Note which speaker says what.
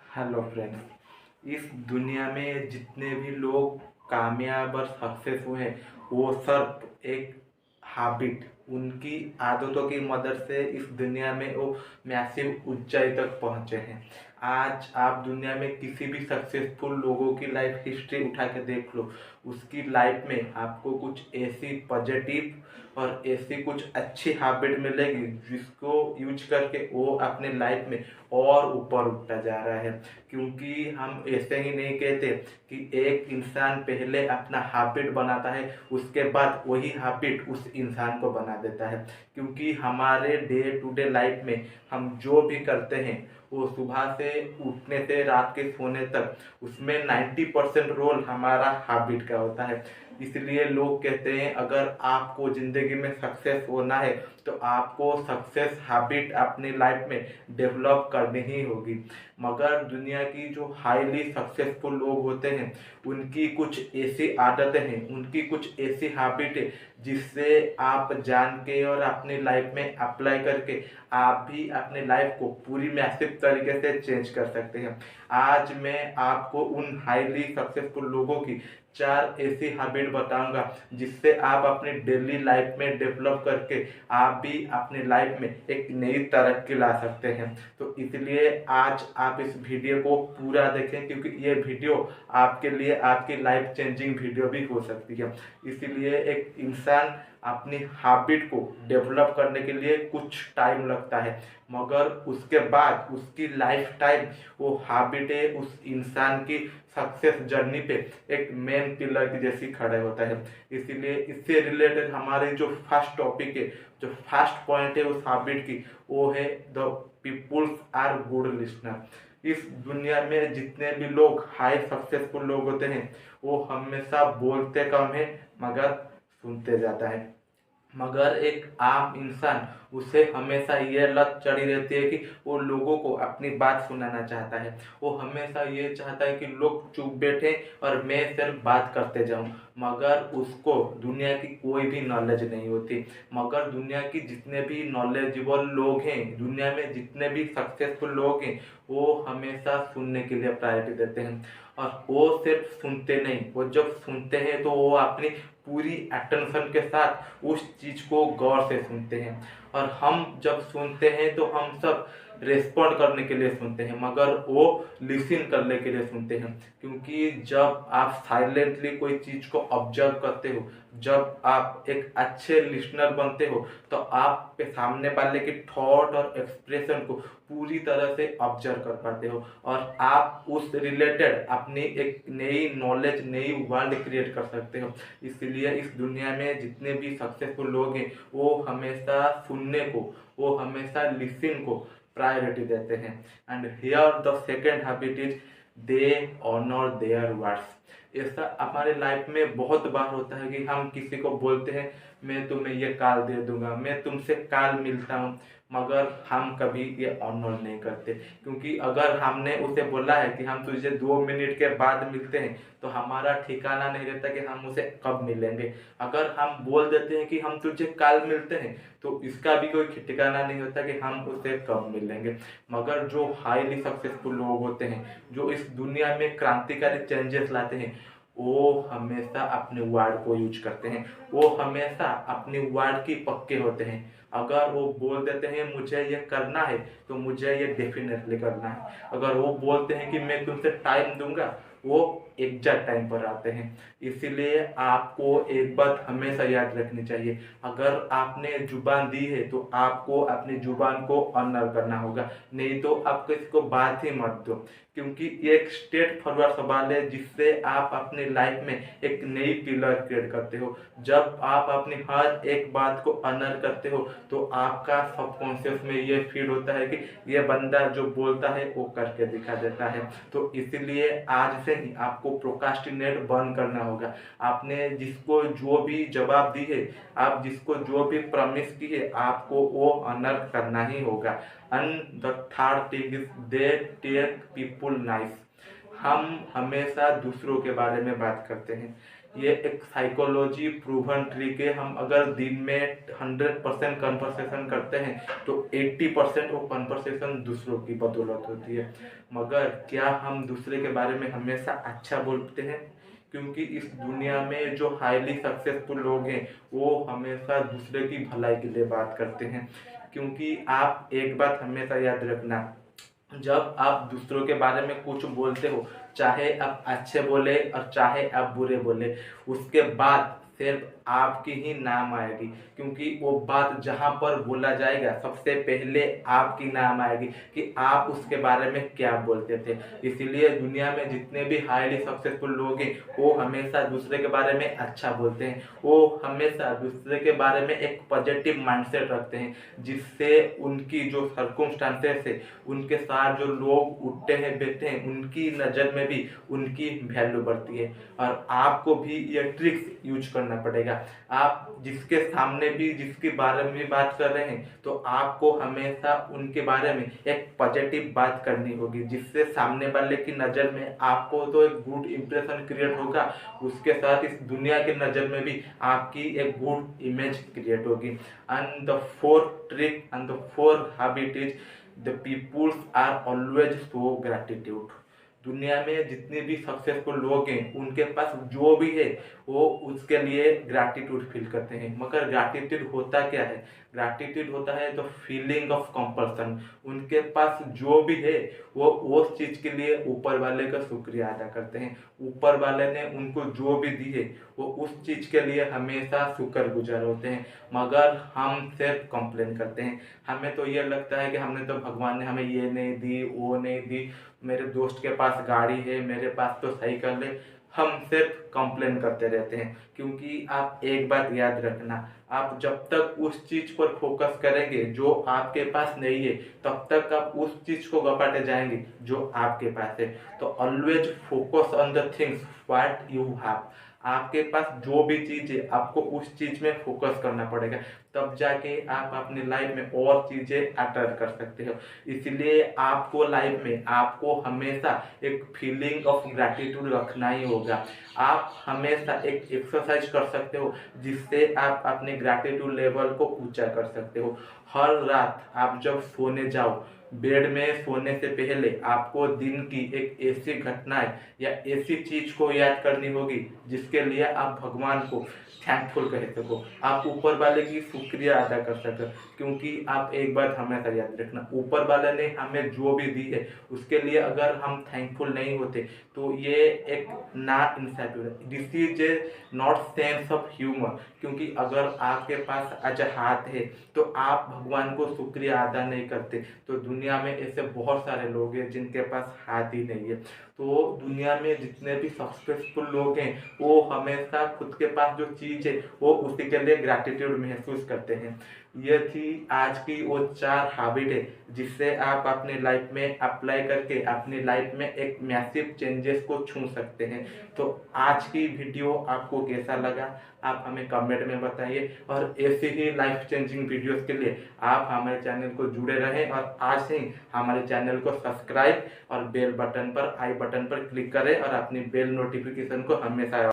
Speaker 1: Hello friends. इस दुनिया में जितने भी लोग कामयाब और सक्सेस हुए हैं वो सब एक हैबिट, उनकी आदतों की मदद से इस दुनिया में वो मैसिव ऊंचाई तक पहुंचे हैं। आज आप दुनिया में किसी भी सक्सेसफुल लोगों की लाइफ हिस्ट्री उठा के देख लो, उसकी लाइफ में आपको कुछ ऐसी पॉजिटिव और ऐसी कुछ अच्छी हैबिट मिलेगी जिसको यूज करके वो अपने लाइफ में और ऊपर उठता जा रहा है। क्योंकि हम ऐसे ही नहीं कहते कि एक इंसान पहले अपना हैबिट बनाता है, उसके बाद वही हैबिट उस इंसान को बना देता है। क्योंकि हमारे डे टू डे लाइफ में हम जो भी करते हैं वो सुबह से उठने से रात के सोने तक उसमें 90% रोल हमारा हैबिट का होता है। इसलिए लोग कहते हैं अगर आपको ज़िंदगी में सक्सेस होना है तो आपको सक्सेस हैबिट अपनी लाइफ में डेवलप करनी ही होगी। मगर दुनिया की जो हाईली सक्सेसफुल लोग होते हैं उनकी कुछ ऐसी आदतें हैं, उनकी कुछ ऐसी हैबिट है जिससे आप जान के और अपनी लाइफ में अप्लाई करके आप भी अपने लाइफ को पूरी मैसिव तरीके से चेंज कर सकते हैं। आज मैं आपको उन हाईली सक्सेसफुल लोगों की 4 ऐसी हैबिट बताऊंगा जिससे आप अपनी डेली लाइफ में डेवलप करके आप भी अपनी लाइफ में एक नई तरक्की ला सकते हैं। तो इसलिए आज आप इस वीडियो को पूरा देखें, क्योंकि ये वीडियो आपके लिए आपकी लाइफ चेंजिंग वीडियो भी हो सकती है। इसीलिए एक इंसान अपनी हैबिट को डेवलप करने के लिए कुछ टाइम लगता है, मगर उसके बाद उसकी लाइफ टाइम वो हैबिट उस इंसान की सक्सेस जर्नी पे एक मेन पिलर की जैसी खड़े होता है। इसीलिए इससे रिलेटेड हमारे जो फर्स्ट टॉपिक है, जो फर्स्ट पॉइंट है उस हैबिट की, वो है the peoples are good listener. इस दुनिया में जितने भी लोग हाई सक्सेसफुल लोग होते हैं वो हमेशा बोलते कम है मगर सुनते ज़्यादा है। मगर एक आम इंसान, उसे हमेशा ये लत चढ़ी रहती है कि वो लोगों को अपनी बात सुनाना चाहता है। वो हमेशा ये चाहता है कि लोग चुप बैठे और मैं सिर्फ बात करते जाऊं, मगर उसको दुनिया की कोई भी नॉलेज नहीं होती। मगर दुनिया की जितने भी नॉलेजेबल लोग हैं, दुनिया में जितने भी सक्सेसफुल लोग हैं, वो हमेशा सुनने के लिए प्रायोरिटी देते हैं। और वो सिर्फ सुनते नहीं, वो जब सुनते हैं तो वो अपनी पूरी अटेंशन के साथ उस चीज़ को गौर से सुनते हैं। और हम जब सुनते हैं तो हम सब रिस्पॉन्ड करने के लिए सुनते हैं, मगर वो लिसन करने के लिए सुनते हैं। क्योंकि जब आप साइलेंटली कोई चीज़ को ऑब्जर्व करते हो, जब आप एक अच्छे लिसनर बनते हो, तो आप के सामने वाले के थॉट और एक्सप्रेशन को पूरी तरह से ऑब्जर्व कर पाते हो और आप उस रिलेटेड अपनी एक नई नॉलेज, नई वर्ल्ड क्रिएट कर सकते हो। इसलिए इस दुनिया में जितने भी सक्सेसफुल लोग हैं वो हमेशा सुनने को, वो हमेशा लिसन को प्रायोरिटी देते हैं। And here the second habit is they honour their words. ऐसा हमारे लाइफ में बहुत बार होता है कि हम किसी को बोलते हैं मैं तुम्हें ये काल दे दूंगा, मैं तुमसे काल मिलता हूँ, मगर हम कभी ये ऑनर नहीं करते। क्योंकि अगर हमने उसे बोला है कि हम तुझे 2 मिनट के बाद मिलते हैं तो हमारा ठिकाना नहीं रहता कि हम उसे कब मिलेंगे। अगर हम बोल देते हैं कि हम तुझे कल मिलते हैं तो इसका भी कोई ठिकाना नहीं होता कि हम उसे कब मिलेंगे। मगर जो हाईली सक्सेसफुल लोग होते हैं, जो इस दुनिया में क्रांतिकारी चेंजेस लाते हैं, वो हमेशा अपने वर्ड को यूज करते हैं। वो हमेशा अपनी वर्ड की पक्के होते हैं। अगर वो बोल देते हैं मुझे ये करना है तो मुझे ये डेफिनेटली करना है। अगर वो बोलते हैं कि मैं तुमसे टाइम दूंगा, वो एग्जैक्ट टाइम पर आते हैं। इसीलिए आपको एक बात हमेशा याद रखनी चाहिए, अगर आपने जुबान दी है तो आपको अपनी जुबान को ऑनर करना होगा, नहीं तो आप किसी को बात ही मत दो। क्योंकि ये एक स्ट्रेट फॉरवर्ड सवाल है जिससे आप अपनी लाइफ में एक नई पिलर क्रिएट करते हो। जब आप अपनी हर एक बात को ऑनर करते हो तो आपका सबकॉन्शियस में ये फील होता है कि ये बंदा जो बोलता है वो करके दिखा देता है। तो इसीलिए आज से ही आपको प्रोक्रास्टिनेट बंद करना होगा। आपने जिसको जो भी जवाब दी है, आप जिसको जो भी प्रॉमिस की है, आपको वो ऑनर करना ही होगा। And the third thing is they take people nice. हम हमेशा दूसरों के बारे में बात करते हैं, ये एक साइकोलॉजी प्रूवन ट्रिक है। हम अगर दिन में 100% कन्वर्सेशन करते हैं तो 80% वो कन्वर्सेशन दूसरों की बदौलत होती है। मगर क्या हम दूसरे के बारे में हमेशा अच्छा बोलते हैं? क्योंकि इस दुनिया में जो हाईली सक्सेसफुल लोग हैं वो हमेशा दूसरे की भलाई के लिए बात करते हैं। क्योंकि आप एक बात हमेशा याद रखना, जब आप दूसरों के बारे में कुछ बोलते हो, चाहे आप अच्छे बोले और चाहे आप बुरे बोले, उसके बाद सिर्फ आपकी ही नाम आएगी। क्योंकि वो बात जहाँ पर बोला जाएगा सबसे पहले आपकी नाम आएगी कि आप उसके बारे में क्या बोलते थे। इसीलिए दुनिया में जितने भी हाईली सक्सेसफुल लोग हैं वो हमेशा दूसरे के बारे में अच्छा बोलते हैं। वो हमेशा दूसरे के बारे में एक पॉजिटिव माइंडसेट रखते हैं, जिससे उनकी जो सर्कमस्टांसेस है, उनके साथ जो लोग उठते हैं बैठते हैं, उनकी नज़र में भी उनकी वैल्यू बढ़ती है। और आपको भी ये ट्रिक्स यूज करना पड़ेगा। आप जिसके सामने भी जिसके बारे में भी बात कर रहे हैं तो आपको हमेशा उनके बारे में एक पॉजिटिव बात करनी होगी, जिससे सामने वाले की नज़र में आपको तो एक गुड इम्प्रेशन क्रिएट होगा, उसके साथ इस दुनिया की नज़र में भी आपकी एक गुड इमेज क्रिएट होगी। And the fourth trick and the fourth habit is the peoples are always show gratitude. दुनिया में जितने भी सक्सेसफुल लोग हैं उनके पास जो भी है वो उसके लिए ग्रैटिट्यूड फील करते हैं। मगर ग्रैटिट्यूड होता क्या है? ग्रैटिट्यूड होता है द फीलिंग ऑफ कंपल्सन। उनके पास जो भी है वो उस चीज़ के लिए ऊपर वाले का शुक्रिया अदा करते हैं। ऊपर वाले ने उनको जो भी दी है वो उस चीज़ के लिए हमेशा शुक्रगुजार होते हैं। मगर हम सिर्फ कंप्लेन करते हैं। हमें तो ये लगता है कि हमने तो भगवान ने हमें ये नहीं दी, वो नहीं दी, मेरे दोस्त के पास गाड़ी है, मेरे पास तो साइकिल है। हम सिर्फ कंप्लेन करते रहते हैं। क्योंकि आप एक बात याद रखना, आप जब तक उस चीज़ पर फोकस करेंगे जो आपके पास नहीं है, तब तक आप उस चीज़ को गपाते जाएंगे जो आपके पास है। तो always focus on the things what you have. आपके पास जो भी चीज़ है आपको उस चीज़ में फोकस करना पड़ेगा, तब जाके आप अपनी लाइफ में और चीज़ें अटर कर सकते हो। इसलिए आपको लाइफ में आपको हमेशा एक फीलिंग ऑफ ग्रैटिट्यूड रखना ही होगा। आप हमेशा एक एक्सरसाइज कर सकते हो जिससे आप अपने ग्रैटिट्यूड लेवल को ऊंचा कर सकते हो। हर रात आप जब सोने जाओ, बेड में सोने से पहले आपको दिन की एक ऐसी घटनाएं या ऐसी चीज को याद करनी होगी जिसके लिए आप भगवान को थैंकफुल कह सको, आप ऊपर वाले की शुक्रिया अदा कर सको। क्योंकि आप एक बात हमेशा याद रखना, ऊपर वाले ने हमें जो भी दी है उसके लिए अगर हम थैंकफुल नहीं होते तो ये एक ना इंसाइट है। This is a not sense of humour. क्योंकि अगर आपके पास आज हाथ है तो आप भगवान को शुक्रिया अदा नहीं करते, तो दुनिया में ऐसे बहुत सारे लोग हैं जिनके पास हाथ ही नहीं है। तो दुनिया में जितने भी सक्सेसफुल लोग हैं वो हमेशा खुद के पास जो चीज़ है वो उसी के लिए ग्रैटिट्यूड महसूस करते हैं। ये थी आज की वो 4 हैबिट है जिससे आप अपने लाइफ में अप्लाई करके अपनी लाइफ में एक मैसिव चेंजेस को छू सकते हैं। तो आज की वीडियो आपको कैसा लगा आप हमें कमेंट में बताइए, और ऐसे ही लाइफ चेंजिंग वीडियोस के लिए आप हमारे चैनल को जुड़े रहें और आज से ही हमारे चैनल को सब्सक्राइब और बेल बटन पर आई बटन पर क्लिक करें और अपनी बेल नोटिफिकेशन को हमेशा